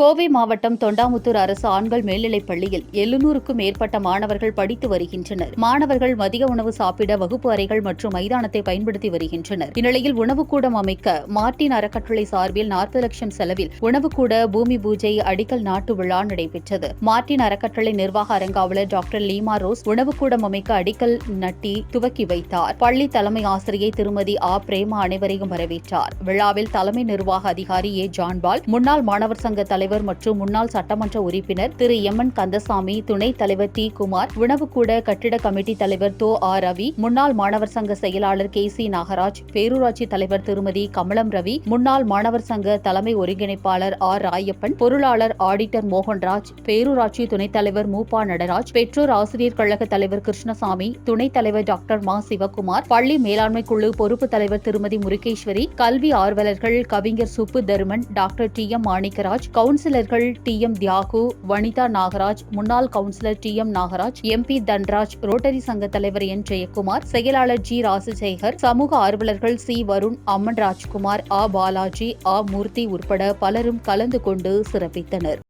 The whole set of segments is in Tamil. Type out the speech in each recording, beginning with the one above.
கோவை மாவட்டம் தொண்டாமுத்தூர் அரசு ஆண்கள் மேல்நிலைப் பள்ளியில் 700க்கும் மேற்பட்ட மாணவர்கள் படித்து வருகின்றனர். மாணவர்கள் மதிய உணவு சாப்பிட வகுப்பு அறைகள் மற்றும் மைதானத்தை பயன்படுத்தி வருகின்றனர். இந்நிலையில் உணவுக்கூடம் அமைக்க மார்ட்டின் அறக்கட்டளை சார்பில் 40 லட்சம் செலவில் உணவுக்கூட பூமி பூஜை அடிக்கல் நாட்டு விழா நடைபெற்றது. மார்ட்டின் அறக்கட்டளை நிர்வாக அரங்காவலர் டாக்டர் லீமா ரோஸ் உணவுக்கூடம் அமைக்க அடிக்கல் நட்டி துவக்கி வைத்தார். பள்ளி தலைமை ஆசிரியை திருமதி பிரேமா அனைவரையும் வரவேற்றார். விழாவில் தலைமை நிர்வாக அதிகாரி ஜான்பால், முன்னாள் மாணவர் சங்க தலைவர் மற்றும் முன்னாள் சட்டமன்ற உறுப்பினர் திரு எம்.என். கந்தசாமி, துணைத் தலைவர் டி. குமார், உணவுக்கூட கட்டிட கமிட்டி தலைவர் ரவி, முன்னாள் மாணவர் சங்க செயலாளர் கே.சி. நாகராஜ், பேரூராட்சி தலைவர் திருமதி கமலம் ரவி, முன்னாள் மாணவர் சங்க தலைமை ஒருங்கிணைப்பாளர் ராயப்பன், பொருளாளர் ஆடிட்டர் மோகன்ராஜ், பேரூராட்சி துணைத் தலைவர் மூப்பா நடராஜ், பெற்றோர் ஆசிரியர் கழக தலைவர் கிருஷ்ணசாமி, துணைத் தலைவர் டாக்டர் சிவகுமார், பள்ளி மேலாண்மை குழு பொறுப்பு தலைவர் திருமதி முருகேஸ்வரி, கல்வி ஆர்வலர்கள் கவிஞர் Subbu Dharuman, doctor D. M. Manikkaraj, கவுன்சிலர்கள் டி. எம். தியாகு, வனிதா நாகராஜ், முன்னாள் councillor D. M. Nagaraj, MP Dhanraj, Rotary சங்க தலைவர் என். ஜெயக்குமார், செயலாளர் ஜி. ராசசேகர், சமூக ஆர்வலர்கள் சி. வருண், அம்மன் ராஜ்குமார், பாலாஜி, மூர்த்தி உட்பட பலரும் கலந்து கொண்டு சிறப்பித்தனர்.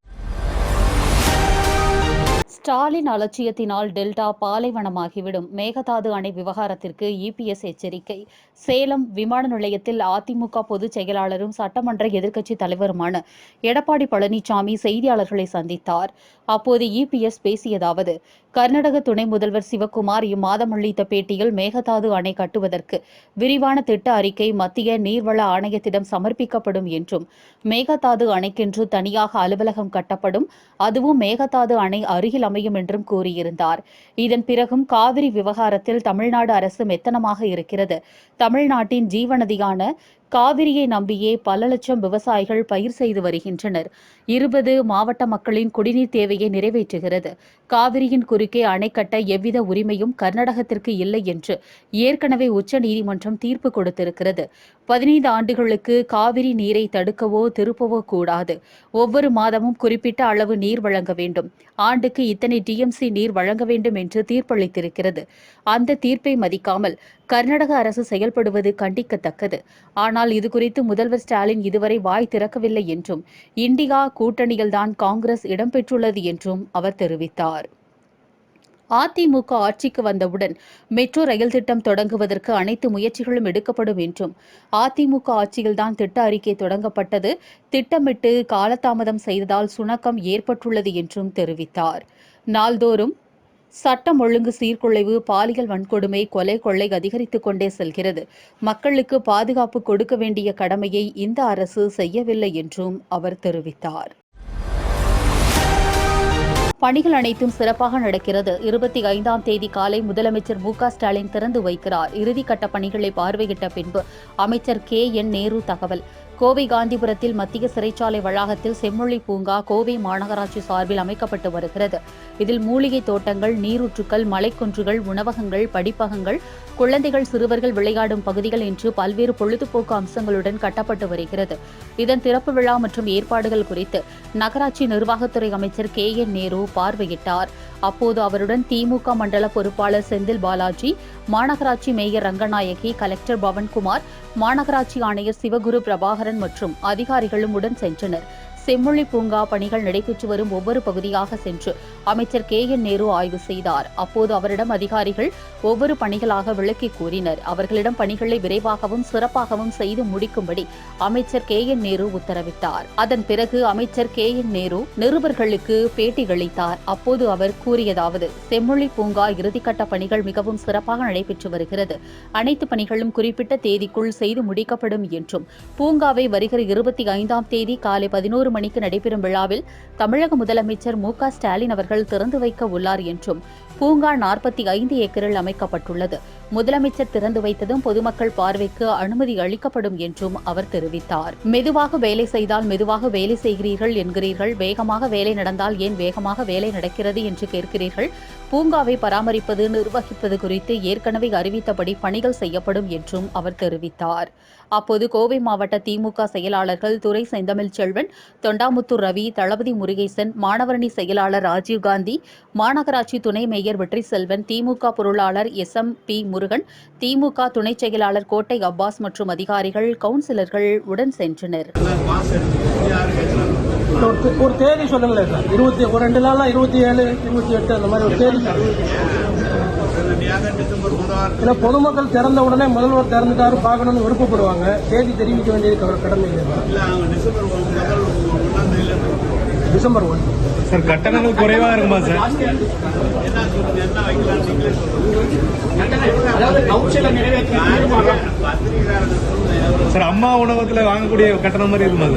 ஸ்டாலின் அலட்சியத்தினால் டெல்டா பாலைவனமாகிவிடும். மேகதாது அணை விவகாரத்திற்கு இபிஎஸ் எச்சரிக்கை. சேலம் விமான நிலையத்தில் அதிமுக பொதுச் செயலாளரும் சட்டமன்ற எதிர்க்கட்சித் தலைவருமான எடப்பாடி பழனிசாமி செய்தியாளர்களை சந்தித்தார். அப்போது இபிஎஸ் பேசியதாவது: கர்நாடக துணை முதல்வர் சிவக்குமார் இம்மாதம் அளித்த பேட்டியில் மேகதாது அணை கட்டுவதற்கு விரிவான திட்ட அறிக்கை மத்திய நீர்வள ஆணையத்திடம் சமர்ப்பிக்கப்படும் என்றும், மேகதாது அணைக்கென்று தனியாக அலுவலகம் கட்டப்படும், அதுவும் மேகதாது அணை அருகில் அமையும் என்றும் கூறியிருந்தார். இதன் பிறகும் காவிரி விவகாரத்தில் தமிழ்நாடு அரசு மெத்தனமாக இருக்கிறது. தமிழ்நாட்டின் ஜீவநதியான காவிரியை நம்பியே பல லட்சம் விவசாயிகள் பயிர் செய்து வருகின்றனர். 20 மாவட்ட மக்களின் குடிநீர் தேவையை நிறைவேற்றுகிறது. காவிரியின் குறுக்கே அணை கட்ட எவ்வித உரிமையும் கர்நாடகத்திற்கு இல்லை என்று ஏற்கனவே உச்சநீதிமன்றம் தீர்ப்பு கொடுத்திருக்கிறது. 15 ஆண்டுகளுக்கு காவிரி நீரை தடுக்கவோ திருப்பவோ கூடாது. ஒவ்வொரு மாதமும் குறிப்பிட்ட அளவு நீர் வழங்க வேண்டும். ஆண்டுக்கு இத்தனை டிஎம்சி நீர் வழங்க வேண்டும் என்று தீர்ப்பளித்திருக்கிறது. அந்த தீர்ப்பை மதிக்காமல் கர்நாடக அரசு செயல்படுவது கண்டிக்கத்தக்கது. ஆனால் இதுகுறித்து முதல்வர் ஸ்டாலின் இதுவரை வாய் திறக்கவில்லை என்றும், இண்டியா கூட்டணியில்தான் காங்கிரஸ் இடம்பெற்றுள்ளது என்றும் அவர் தெரிவித்தார். அதிமுக ஆட்சிக்கு வந்தவுடன் மெட்ரோ ரயில் திட்டம் தொடங்குவதற்கு அனைத்து முயற்சிகளும் எடுக்கப்படும் என்றும், அதிமுக ஆட்சியில்தான் திட்ட அறிக்கை தொடங்கப்பட்டது, திட்டமிட்டு காலதாமதம் செய்ததால் சுணக்கம் ஏற்பட்டுள்ளது என்றும் தெரிவித்தார். நாள்தோறும் சட்டம் ஒழுங்கு சீர்குலைவு, பாலியல் வன்கொடுமை, கொலை, கொள்ளை அதிகரித்துக் கொண்டே செல்கிறது. மக்களுக்கு பாதுகாப்பு கொடுக்க வேண்டிய கடமையை இந்த அரசு செய்யவில்லை என்றும் அவர் தெரிவித்தார். பணிகள் அனைத்தும் சிறப்பாக நடக்கிறது. 25ஆம் தேதி காலை முதலமைச்சர் மு.க.ஸ்டாலின் திறந்து வைக்கிறார். இறுதிக்கட்ட பணிகளை பார்வையிட்ட பின்பு அமைச்சர் கே.என். நேரு தகவல். கோவை காந்திபுரத்தில் மத்திய சிறைச்சாலை வளாகத்தில் செம்மொழி பூங்கா கோவை மாநகராட்சி சார்பில் அமைக்கப்பட்டு வருகிறது. இதில் மூலிகை தோட்டங்கள், நீரூற்றுக்கள், மலைக்குன்றுகள், உணவகங்கள், படிப்பகங்கள், குழந்தைகள் சிறுவர்கள் விளையாடும் பகுதிகள் என்று பல்வேறு பொழுதுபோக்கு அம்சங்களுடன் கட்டப்பட்டு வருகிறது. இதன் திறப்பு விழா மற்றும் ஏற்பாடுகள் குறித்து நகராட்சி நிர்வாகத்துறை அமைச்சர் கே.என். நேரு பார்வையிட்டார். அப்போது அவருடன் திமுக மண்டல பொறுப்பாளர் செந்தில் பாலாஜி, மாநகராட்சி மேயர் ரங்கநாயகி, கலெக்டர் பவன்குமார், மாநகராட்சி ஆணையர் சிவகுரு பிரபாகரன் மற்றும் அதிகாரிகளும் உடன் சென்றனர். செம்மொழி பூங்கா பணிகள் நடைபெற்று வரும் ஒவ்வொரு பகுதியாக சென்று அமைச்சர் கே.என். நேரு ஆய்வு செய்தார். அப்போது அவரிடம் அதிகாரிகள் ஒவ்வொரு பணிகளாக விளக்கி கூறினர். அவர்களிடம் பணிகளை விரைவாகவும் சிறப்பாகவும் செய்து முடிக்கும்படி அமைச்சர் கே.என். நேரு உத்தரவிட்டார். அதன் பிறகு அமைச்சர் கே.என். நேரு நிருபர்களுக்கு பேட்டியளித்தார். அப்போது அவர் கூறியதாவது: செம்மொழி பூங்கா இறுதிக்கட்ட பணிகள் மிகவும் சிறப்பாக நடைபெற்று வருகிறது. அனைத்து பணிகளும் குறிப்பிட்ட தேதிக்குள் செய்து முடிக்கப்படும் என்றும், பூங்காவை வருகிற 25ஆம் தேதி காலை 11 மணிக்கு நடைபெறும் விழாவில் தமிழக முதலமைச்சர் மு.க.ஸ்டாலின் அவர்கள் திறந்து வைக்க உள்ளார் என்றும், பூங்கா 45 ஏக்கரில் அமைக்கப்பட்டுள்ளது. முதலமைச்சர் திறந்து வைத்ததும் பொதுமக்கள் பார்வைக்கு அனுமதி அளிக்கப்படும் என்றும் அவர் தெரிவித்தார். மெதுவாக வேலை செய்தால் மெதுவாக வேலை செய்கிறீர்கள் என்கிறீர்கள், வேகமாக வேலை நடந்தால் ஏன் வேகமாக வேலை நடக்கிறது என்று கேட்கிறீர்கள். பூங்காவை பராமரிப்பது, நிர்வகிப்பது குறித்து ஏற்கனவே அறிவித்தபடி பணிகள் செய்யப்படும் என்றும் அவர் தெரிவித்தார். அப்போது கோவை மாவட்ட திமுக செயலாளர்கள் துரை செந்தமிழ் செல்வன், தொண்டாமுத்தூர் ரவி, தளபதி முருகேசன், மாணவரணி செயலாளர் ராஜீவ்காந்தி, மாநகராட்சி துணை மேயர் வெற்றி செல்வன், திமுக பொருளாளர் எஸ்.எம்.பி. முருகன், திமுக துணைச் செயலாளர் கோட்டை அப்பாஸ் மற்றும் அதிகாரிகள், கவுன்சிலர்கள் உடன் சென்றனர். ஒரு தேதி சொல்லுங்களேன் சார். 2 நாள்லாம் 27, 28 அந்த மாதிரி ஒரு தேதி. ஏன்னா பொதுமக்கள் திறந்த உடனே முதல்வர் திறந்துட்டாரு பார்க்கணும்னு விருப்பப்படுவாங்க. தேதி தெரிவிக்க வேண்டியது கடமை இல்லை. December 1 sir. கட்டணங்கள் குறைவா இருக்குமா சார்? சார், அம்மா உணவகத்தில் வாங்கக்கூடிய கட்டணம் மாதிரி இருக்குமா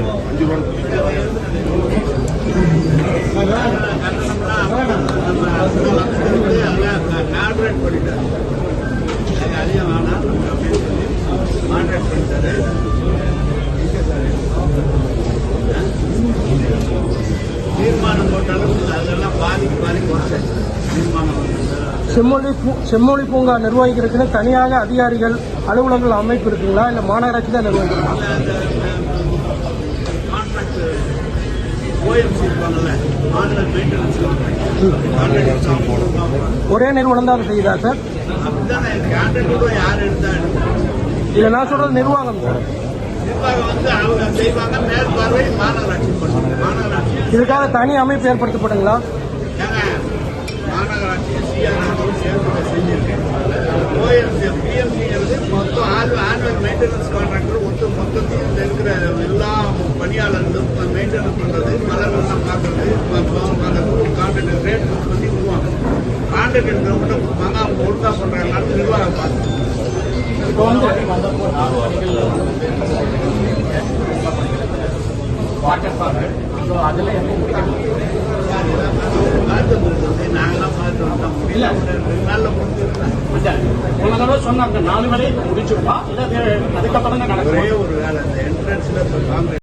செம்மொழி பூங்கா நிர்வகிக்கிறதுக்குன்னு தனியாக அதிகாரிகள் அலுவலகங்கள் அமைப்பு இருக்குங்களா, இல்ல மாநகராட்சி தான் நிர்வகிக்கிறீங்களா? ஒரே நிறுவனம் தான் செய்யுதா சார்? இல்ல நான் சொல்றது நிர்வாகம் சார். இதுக்காக தனி அமைப்பு ஏற்படுத்தப்படுங்களா? மொத்தம் ஆனுவல் மெயின்டெனன்ஸ் கான்ட்ராக்டர் மொத்தத்தையும் இருக்கிற எல்லா பணியாளர்களும் மெயின்டெனன்ஸ் பண்றது, மலர்கள்லாம் பார்க்கறது, கான்ட்ராக்டர் ரேட் பண்ணி விடுவாங்க. கான்ட்ராக்ட் இருக்கிறவங்க கொடுப்பாங்க, அவங்க ஒழுங்கா பண்றாங்க, நிர்வாகம் பார்த்து சொன்னாங்க 4 வரை முடிச்சுருப்பா. அதுக்கப்புறம் தான் ஒரே ஒரு வேலை அந்த என்ட்ரன்ஸ்ல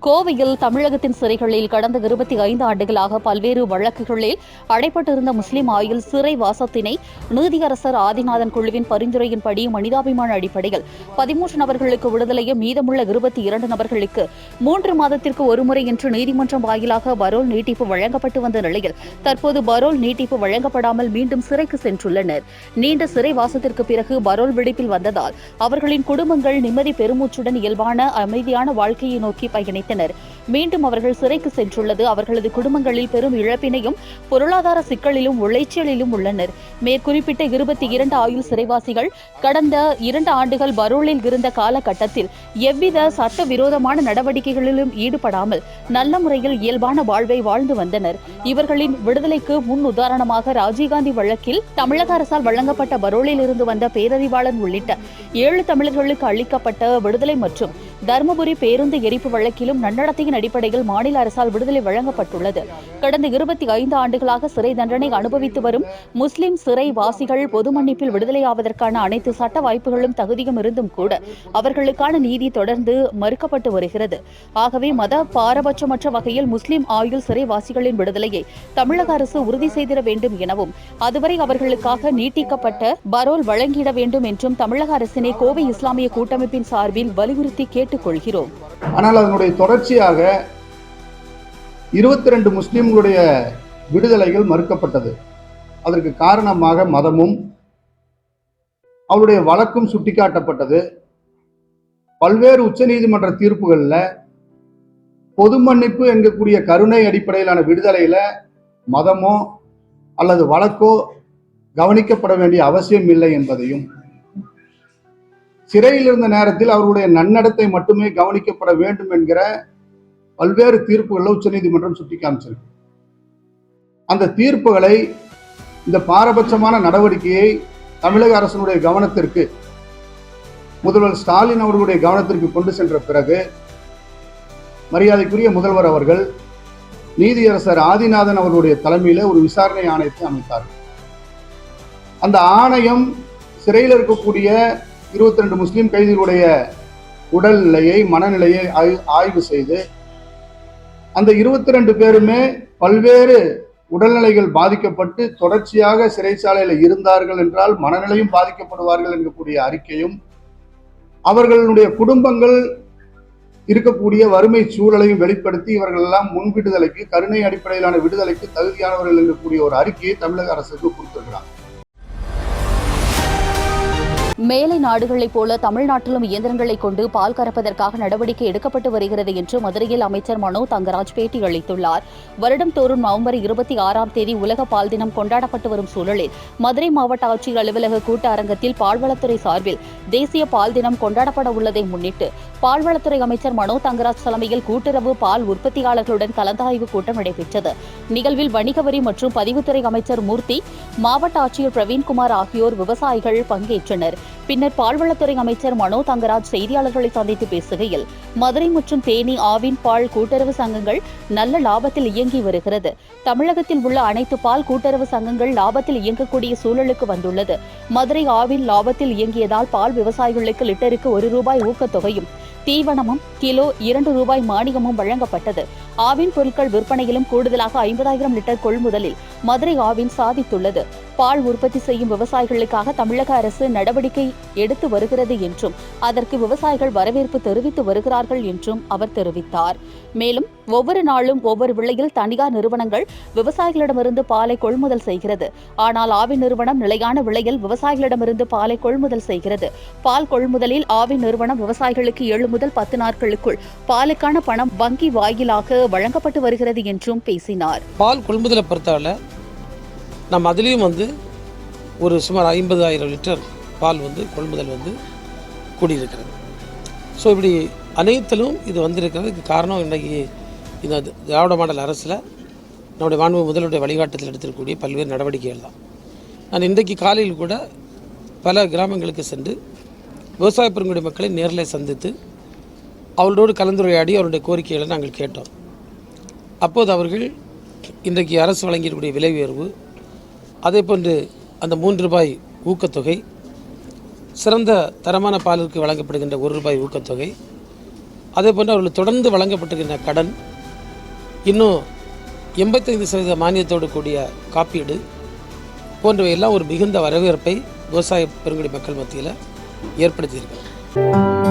கோவையில் தமிழகத்தின் சிறைகளில் கடந்த 25 ஆண்டுகளாக பல்வேறு வழக்குகளில் அடைப்பட்டிருந்த முஸ்லிம் ஆயுள் சிறை வாசத்தினை நீதியரசர் ஆதிநாதன் குழுவின் பரிந்துரையின்படி மனிதாபிமான அடிப்படையில் 13 நபர்களுக்கு விடுதலையும் மீதமுள்ள 22 நபர்களுக்கு 3 மாதத்திற்கு ஒருமுறை என்று நீதிமன்றம் வாயிலாக பரோல் நீட்டிப்பு வழங்கப்பட்டு வந்த நிலையில் தற்போது பரோல் நீட்டிப்பு வழங்கப்படாமல் மீண்டும் சிறைக்கு சென்றுள்ளனர். நீண்ட சிறை வாசத்திற்கு பிறகு பரோல் விடுப்பில் வந்ததால் அவர்களின் குடும்பங்கள் நிம்மதி பெருமூச்சுடன் இயல்பான அமைதியான வாழ்க்கையை நோக்கி பயணித்தனர். மீண்டும் அவர்கள் சிறைக்கு சென்றுள்ளது அவர்களது குடும்பங்களில் பெரும் இழப்பினையும் பொருளாதார சிக்கலிலும் உளைச்சலிலும் உள்ளனர். மேற்குறிப்பிட்ட 22 ஆயுள் சிறைவாசிகள் கடந்த 2 ஆண்டுகள் பரோலில் இருந்த காலகட்டத்தில் எவ்வித சட்டவிரோதமான நடவடிக்கைகளிலும் ஈடுபடாமல் நல்ல முறையில் இயல்பான வாழ்வை வாழ்ந்து வந்தனர். இவர்களின் விடுதலைக்கு முன் உதாரணமாக ராஜீவ்காந்தி வழக்கில் தமிழக அரசால் வழங்கப்பட்ட பரோலில் இருந்து வந்த பேரறிவாளன் உள்ளிட்ட 7 தமிழர்களுக்கு அளிக்கப்பட்ட விடுதலை மற்றும் தருமபுரி பேருந்து எரிப்பு வழக்கிலும் நன்னடத்தையின் அடிப்படையில் மாநில அரசால் விடுதலை வழங்கப்பட்டுள்ளது. கடந்த 25 ஆண்டுகளாக சிறை தண்டனை அனுபவித்து வரும் முஸ்லிம் சிறை வாசிகள் பொது மன்னிப்பில் விடுதலையாவதற்கான அனைத்து சட்ட வாய்ப்புகளும் தகுதியும் இருந்தும் கூட அவர்களுக்கான நீதி தொடர்ந்து மறுக்கப்பட்டு வருகிறது. ஆகவே மத பாரபட்சமற்ற வகையில் முஸ்லிம் ஆயுள் சிறைவாசிகளின் விடுதலையை தமிழக அரசு உறுதி செய்திட வேண்டும் எனவும் அதுவரை அவர்களுக்காக நீட்டிக்கப்பட்ட பரோல் வழங்கிட வேண்டும் என்றும் தமிழக அரசினை கோவை இஸ்லாமிய கூட்டமைப்பின் சார்பில் வலியுறுத்தி கேட்டுக் கொள்கிறோம். ஆனால் அதனுடைய தொடர்ச்சியாக 22 முஸ்லிம்களுடைய விடுதலைகள் மறுக்கப்பட்டது. அதற்கு காரணமாக மதமும் அவருடைய வழக்கும் சுட்டிக்காட்டப்பட்டது. பல்வேறு உச்சநீதிமன்ற தீர்ப்புகளில் பொது மன்னிப்பு என்கக்கூடிய கருணை அடிப்படையிலான விடுதலையில மதமோ அல்லது வழக்கோ கவனிக்கப்பட வேண்டிய அவசியம் இல்லை என்பதையும், சிறையில் இருந்த நேரத்தில் அவர்களுடைய நன்னடத்தை மட்டுமே கவனிக்கப்பட வேண்டும் என்கிற பல்வேறு தீர்ப்புகளில் உச்சநீதிமன்றம் சுட்டி காமிச்சிருக்கு. அந்த தீர்ப்புகளை, இந்த பாரபட்சமான நடவடிக்கையை தமிழக அரசினுடைய கவனத்திற்கு, முதல்வர் ஸ்டாலின் அவர்களுடைய கவனத்திற்கு கொண்டு சென்ற பிறகு மரியாதைக்குரிய முதல்வர் அவர்கள் நீதியரசர் ஆதிநாதன் அவர்களுடைய தலைமையில ஒரு விசாரணை ஆணையத்தை அமைத்தார்கள். அந்த ஆணையம் சிறையில் இருக்கக்கூடிய 22 முஸ்லிம் கைதிகளுடைய உடல்நிலையை, மனநிலையை ஆய்வு செய்து அந்த 22 பேருமே பல்வேறு உடல்நிலைகள் பாதிக்கப்பட்டு தொடர்ச்சியாக சிறைச்சாலையில் இருந்தார்கள் என்றால் மனநிலையும் பாதிக்கப்படுவார்கள் என்கக்கூடிய அறிக்கையும், அவர்களுடைய குடும்பங்கள் இருக்கக்கூடிய வறுமை சூழலையும் வெளிப்படுத்தி இவர்கள் எல்லாம் முன் விடுதலைக்கு, கருணை அடிப்படையிலான விடுதலைக்கு தகுதியானவர்கள் என்கக்கூடிய ஒரு அறிக்கையை தமிழக அரசுக்கு கொடுத்திருக்கிறார். மேலை நாடுகளைப் போல தமிழ்நாட்டிலும் இயந்திரங்களை கொண்டு பால் கறப்பதற்காக நடவடிக்கை எடுக்கப்பட்டு வருகிறது என்று மதுரையில் அமைச்சர் மனோ தங்கராஜ் பேட்டியளித்துள்ளார். வருடம்தோறும் நவம்பர் 26ஆம் தேதி உலக பால் தினம் கொண்டாடப்பட்டு வரும் சூழலில் மதுரை மாவட்ட ஆட்சியர் அலுவலக கூட்ட அரங்கத்தில் பால்வளத்துறை சார்பில் தேசிய பால் தினம் கொண்டாடப்பட உள்ளதை முன்னிட்டு பால்வளத்துறை அமைச்சர் மனோ தங்கராஜ் தலைமையில் கூட்டுறவு பால் உற்பத்தியாளர்களுடன் கலந்தாய்வு கூட்டம் நடைபெற்றது. நிகழ்வில் வணிக வரி மற்றும் பதிவுத்துறை அமைச்சர் மூர்த்தி, மாவட்ட ஆட்சியர் பிரவீன்குமார் ஆகியோர் விவசாயிகள் பங்கேற்றனர். பின்னர் பால்வளத்துறை அமைச்சர் மனோ தங்கராஜ் செய்தியாளர்களை சந்தித்து பேசுகையில், மதுரை மற்றும் தேனி ஆவின் பால் கூட்டுறவு சங்கங்கள் நல்ல லாபத்தில் இயங்கி வருகிறது. தமிழகத்தில் உள்ள அனைத்து பால் கூட்டுறவு சங்கங்கள் லாபத்தில் இயங்கக்கூடிய சூழலுக்கு வந்துள்ளது. மதுரை ஆவின் லாபத்தில் இயங்கியதால் பால் விவசாயிகளுக்கு லிட்டருக்கு ₹1 ஊக்கத்தொகையும், தீவனமும் கிலோ ₹2 மானியமும் வழங்கப்பட்டது. ஆவின் பொருட்கள் விற்பனையிலும் கூடுதலாக 50,000 லிட்டர் கொள்முதலில் மதுரை ஆவின் சாதித்துள்ளது. பால் உற்பத்தி செய்யும் விவசாயிகளுக்காக தமிழக அரசு நடவடிக்கை எடுத்து வருகிறது என்றும் அதற்கு விவசாயிகள் வரவேற்பு தெரிவித்து வருகிறார்கள் என்றும் அவர் தெரிவித்தார். மேலும் ஒவ்வொரு நாளும் ஒவ்வொரு விலையில் தனியார் நிறுவனங்கள் விவசாயிகளிடமிருந்து பாலை கொள்முதல் செய்கிறது. ஆனால் ஆவின் நிறுவனம் நிலையான விலையில் விவசாயிகளிடமிருந்து பாலை கொள்முதல் செய்கிறது. பால் கொள்முதலில் ஆவின் நிறுவனம் விவசாயிகளுக்கு 7 முதல் 10 நாட்களுக்குள் பாலுக்கான பணம் வங்கி வாயிலாக வழங்கப்பட்டு வருகிறது என்றும் பேசினார். பால் கொள்முதலை பொறுத்தவரை நம்ம அதுலேயும் ஒரு சுமார் 50,000 லிட்டர் பால் கொள்முதல் கூடியிருக்கிறது. ஸோ இப்படி அனைத்திலும் இது வந்திருக்கிறதுக்கு காரணம் இன்றைக்கி இந்த திராவிட மாடல் அரசில் நம்முடைய மாண்பு முதல்வருடைய வழிகாட்டத்தில் எடுத்திருக்கக்கூடிய பல்வேறு நடவடிக்கைகள் தான். நான் இன்றைக்கு காலையில் கூட பல கிராமங்களுக்கு சென்று விவசாய பெருங்குடி மக்களை நேரில் சந்தித்து அவர்களோடு கலந்துரையாடி அவருடைய கோரிக்கைகளை நாங்கள் கேட்டோம். அப்போது அவர்கள் இன்றைக்கு அரசு வழங்கியிருக்கக்கூடிய விலை உயர்வு, அதே போன்று அந்த ₹3 ஊக்கத்தொகை, சிறந்த தரமான பாலுக்கு வழங்கப்படுகின்ற ₹1 ஊக்கத்தொகை, அதே போன்று அவர்களுக்கு தொடர்ந்து வழங்கப்பட்டிருக்கின்ற கடன், இன்னும் 85% மானியத்தோடு கூடிய காப்பீடு போன்றவை எல்லாம் ஒரு மிகுந்த வரவேற்பை விவசாய பெருங்குடி மக்கள் மத்தியில் ஏற்படுத்தியிருக்கிறது.